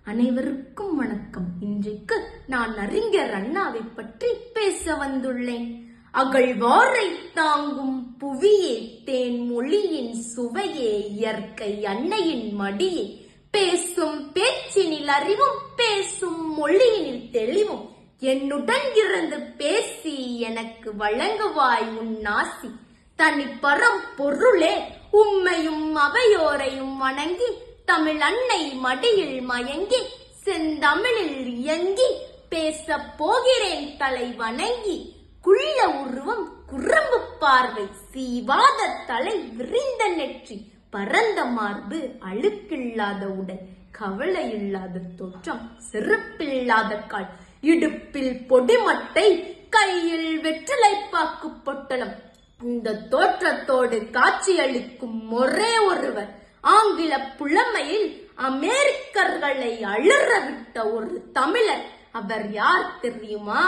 அனைவருக்கும் வணக்கம். இன்றைக்கு நான் அறிஞர் அண்ணாவை பற்றி பேச வந்துள்ளேன். அகழ்வாரை தாங்கும் புவியே, தேன் மொழியின் சுவையே, இயற்கை அன்னையின் மடியே, பேசும் பேச்சினில் அறிவும், பேசும் மொழியினில் தெளிவும், என்னுடன் இருந்து பேசி எனக்கு வழங்குவாய் உன் ஆசி. தனிப்பரம் பொருளே, உம்மையும் அவையோரையும் வணங்கி, தமிழ் அன்னை மடியில் மயங்கி, செந்தமிழில் இயங்கி, பேச போகிறேன் தலை வணங்கி. குள்ள உருவம், குறும்பு பார்வை, சீவாத தலை, விரிந்த நெற்றி, பரந்த மார்பு, அழுக்கில்லாத உடை, கவலையில்லாத தோற்றம், செருப்பில்லாத கால், இடுப்பில் பொடிமட்டை, கையில் வெற்றிலைப்பாக்கு பொட்டலம். இந்த தோற்றத்தோடு காட்சியளிக்கும் ஒரே ஒருவர், ஆங்கில புலமையில் அமெரிக்கர்களை அலறவிட்ட ஒரு தமிழர். அவர் யார் தெரியுமா?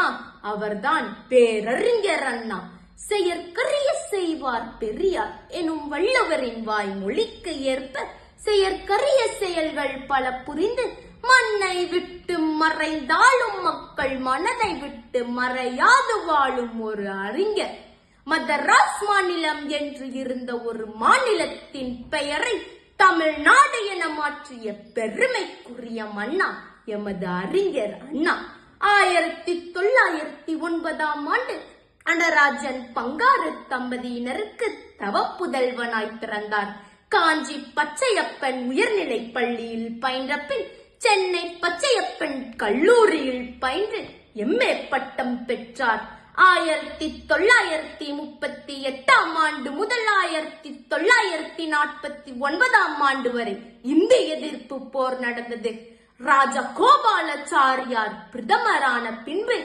அவர்தான் பேரறிஞர் அண்ணா. செயற்கரிய செய்வார் பெரியார் எனும் வள்ளுவரின் வாய்மொழிக்கு ஏற்ப செயற்கரிய செயல்கள் பல புரிந்து மண்ணை விட்டு மறைந்தாலும் மக்கள் மனதை விட்டு மறையாது வாழும் ஒரு அறிஞர். மதராஸ் மாநிலம் என்று இருந்த ஒரு மாநிலத்தின் பெயரை தமிழ்நாடு என மாற்றிய பெருமைக்குரிய மன்னா எமது அறிஞர் அண்ணா. 1909 நடராஜன் பங்காரு தம்பதியினருக்கு தவப்புதல்வனாய் பிறந்தார். காஞ்சி பச்சையப்பன் உயர்நிலை பள்ளியில் பயின்ற பின் சென்னை பச்சையப்பன் கல்லூரியில் பயின்று எம்ஏ பட்டம் பெற்றார். 1938 முதல் 1949 வரை இந்திய எதிர்ப்பு போர் நடந்தது. ராஜகோபாலாச்சாரியார் பிரதமரான பின்பு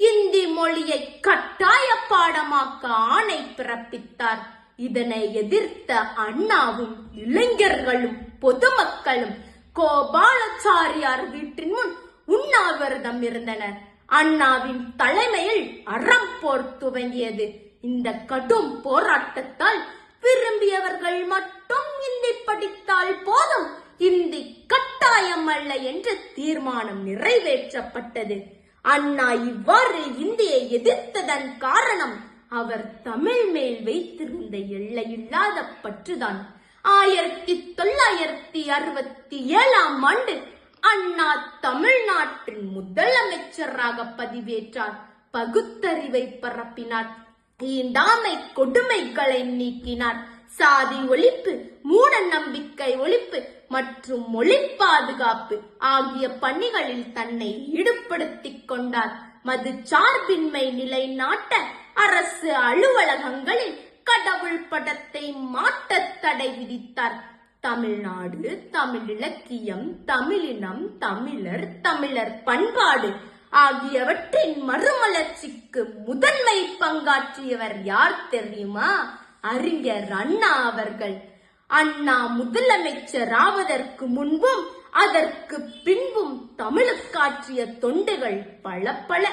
இந்தி மொழியை கட்டாய பாடமாக்க ஆணை பிறப்பித்தார். இதனை எதிர்த்த அண்ணாவும் இளைஞர்களும் பொதுமக்களும் கோபாலாச்சாரியார் வீட்டின் முன் உண்ணாவிரதம் இருந்தனர். அண்ணாவின் தலைமையில் அறம் போர் துவங்கியது. இந்த கடும் போராட்டத்தால் விரும்பியவர்கள் மட்டும் இந்தி படித்தால் போதும், இந்தி கட்டாயம் அல்ல என்று தீர்மானம் நிறைவேற்றப்பட்டது. அண்ணா இவ்வாறு இந்தியை எதிர்த்ததன் காரணம் அவர் தமிழ் மேல் வைத்திருந்த எல்லையில்லாத பற்றுதான். 1967 அண்ணா தமிழ்நாட்டின் முதலமைச்சராக பதவியேற்றார். பகுத்தறிவை பரப்பினார். தீண்டாமை கொடுமைகளை நீக்கினார். சாதி ஒழிப்பு, மூட நம்பிக்கை ஒழிப்பு மற்றும் மொழி பாதுகாப்பு ஆகிய பணிகளில் தன்னை ஈடுபடுத்திக் கொண்டார். மது சார்பின்மை நிலைநாட்ட அரசு அலுவலகங்களில் கடவுள் படத்தை மாட்ட தடை விதித்தார். தமிழ்நாடு, தமிழ் இலக்கியம், தமிழினம், தமிழர், தமிழர் பண்பாடு ஆகியவற்றின் மறுமலர்ச்சிக்கு முதன்மை பங்காற்றியவர் யார் தெரியுமா? அறிஞர் அண்ணா அவர்கள். அண்ணா முதலமைச்சர் ஆவதற்கு முன்பும் அதற்கு பின்பும் தமிழுக்காற்றிய தொண்டுகள் பல பல.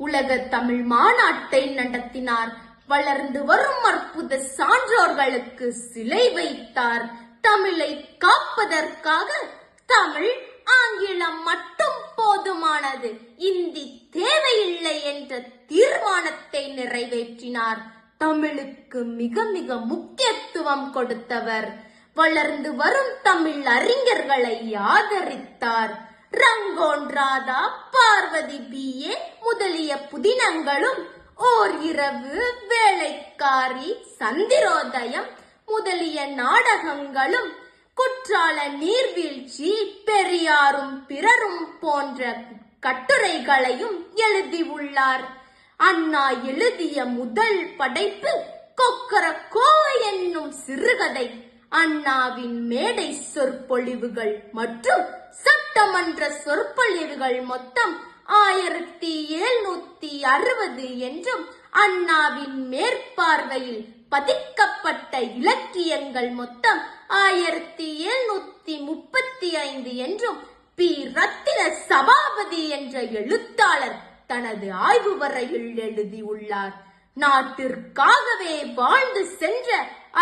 உலக தமிழ் மாநாட்டை நடத்தினார். வளர்ந்து வரும் அற்புத சான்றோர்களுக்கு சிலை வைத்தார். தமிழை காப்பதற்காக தமிழ், ஆங்கிலம் மட்டும் போதுமானது, இந்தி தேவையில்லை என்ற தீர்மானத்தை நிறைவேற்றினார். தமிழுக்கு மிக மிக முக்கியத்துவம் கொடுத்தவர். வளர்ந்து வரும் தமிழ் அறிஞர்களை ஆதரித்தார். ரங்கோன் ராதா, பார்வதி BA முதலிய புதினங்களும், ஓர் இரவு, வேலைக்காரி, சந்திரோதயம் முதலிய நாடகங்களும், குற்றால நீர்வீழ்ச்சி, பெரியாரும் பிறரும் போன்ற கட்டுரைகளையும் எழுதியுள்ளார். அண்ணா எழுதிய முதல் படைப்பு கொக்கரக்கோ என்னும் சிறுகதை. அண்ணாவின் மேடை சொற்பொழிவுகள் மற்றும் சட்டமன்ற சொற்பொழிவுகள் மொத்தம் 1760 என்றும், அண்ணாவின் மேற்பார்வையில் பதிக்கப்பட்ட இலக்கியங்கள் மொத்தம் 1735 என்றும் பி. ரத்தின சபாபதி என்ற எழுத்தாளர் தனது ஆய்வு வரையில் எழுதியுள்ளார். நாட்டிற்காகவே வாழ்ந்து சென்ற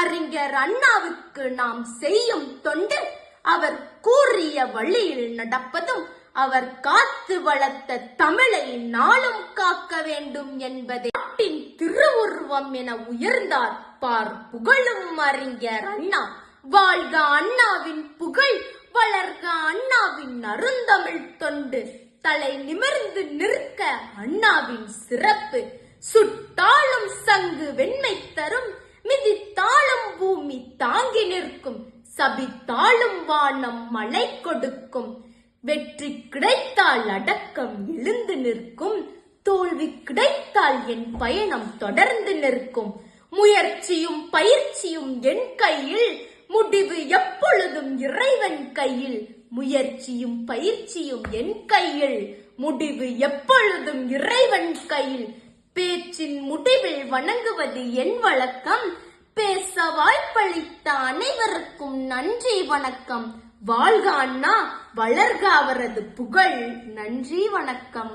அறிஞர் அண்ணாவுக்கு நாம் செய்யும் தொண்டு அவர் கூறிய வழியில் நடப்பதும் அவர் காத்து வளர்த்த தமிழை நாளும் காக்க வேண்டும் என்பதே நாட்டின் திருவுருவம் என உயர்ந்தார் பார் புகழும் அறிஞர் அண்ணா. வாழ்க அண்ணாவின் புகழ், வளர்க அண்ணாவின் அருந்தமிழ் தொண்டு, தலை நிமிர்ந்து நிற்க அண்ணாவின் சிறப்பு. சுட்டாலும் சங்கு வெண்மை தரும், மிதித்தாலும் பூமி தாங்கி நிற்கும், சபித்தாலும் வானம் மழை கொடுக்கும். வெற்றி கிடைத்தால் அடக்கம் எழுந்து நிற்கும், தோல்வி கிடைத்தால் என் பயணம் தொடர்ந்து நிற்கும். முயற்சியும் பயிற்சியும் என் கையில், முடிவு எப்பொழுதும் இறைவன் கையில். முயற்சியும் பயிற்சியும் என் கையில், முடிவு எப்பொழுதும் இறைவன் கையில். பேச்சின் முடிவில் வணங்குவது என் வழக்கம், பேச வாய்ப்பளித்த அனைவருக்கும் நன்றி வணக்கம். வாழ்க அண்ணா, வளர்க அவரது புகழ். நன்றி வணக்கம்.